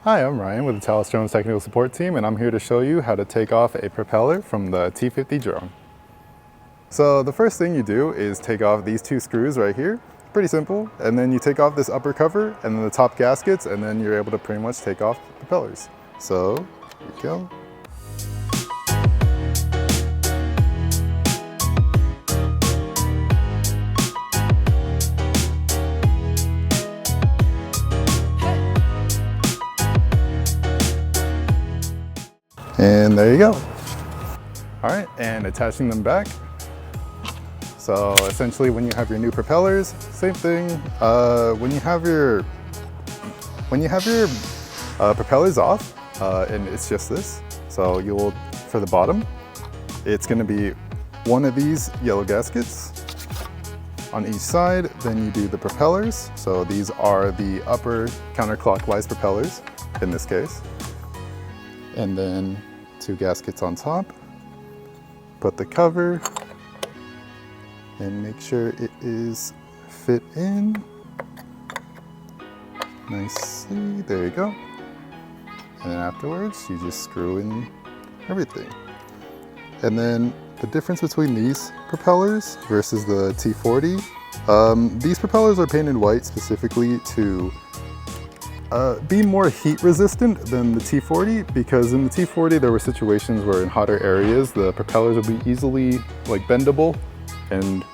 Hi, I'm Ryan with the Talos Drones Technical Support Team, and I'm here to show you how to take off a propeller from the T50 drone. So the first thing you do is take off these two screws right here. Pretty simple. And then you take off this upper cover and then the top gaskets, and then you're able to pretty much take off the propellers. So here we go. And there you go. All right, and attaching them back. So essentially when you have your new propellers, same thing. When you have your propellers off, and it's just this. So you'll, for the bottom, it's gonna be one of these yellow gaskets on each side. Then you do the propellers. So these are the upper counterclockwise propellers in this case. And then two gaskets on top. Put the cover and make sure it is fit in nicely. There you go. And then afterwards, you just screw in everything. And then the difference between these propellers versus the T40, these propellers are painted white specifically to be more heat resistant than the T40, because in the T40 there were situations where in hotter areas the propellers would be easily bendable and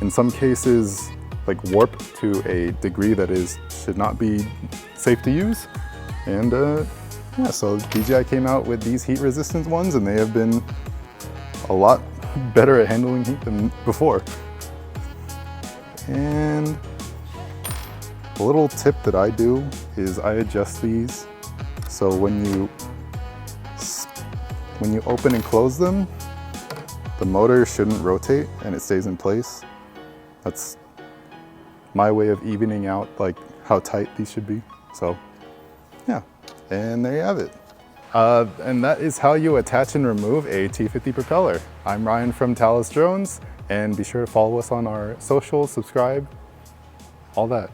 in some cases warp to a degree that should not be safe to use. And yeah, so DJI came out with these heat resistant ones, and they have been a lot better at handling heat than before. And a little tip that I do is I adjust these so when you open and close them, the motor shouldn't rotate and it stays in place. That's my way of evening out how tight these should be. So yeah, and there you have it. And that is how you attach and remove a T50 propeller. I'm Ryan from Talos Drones, and be sure to follow us on our socials, subscribe, all that.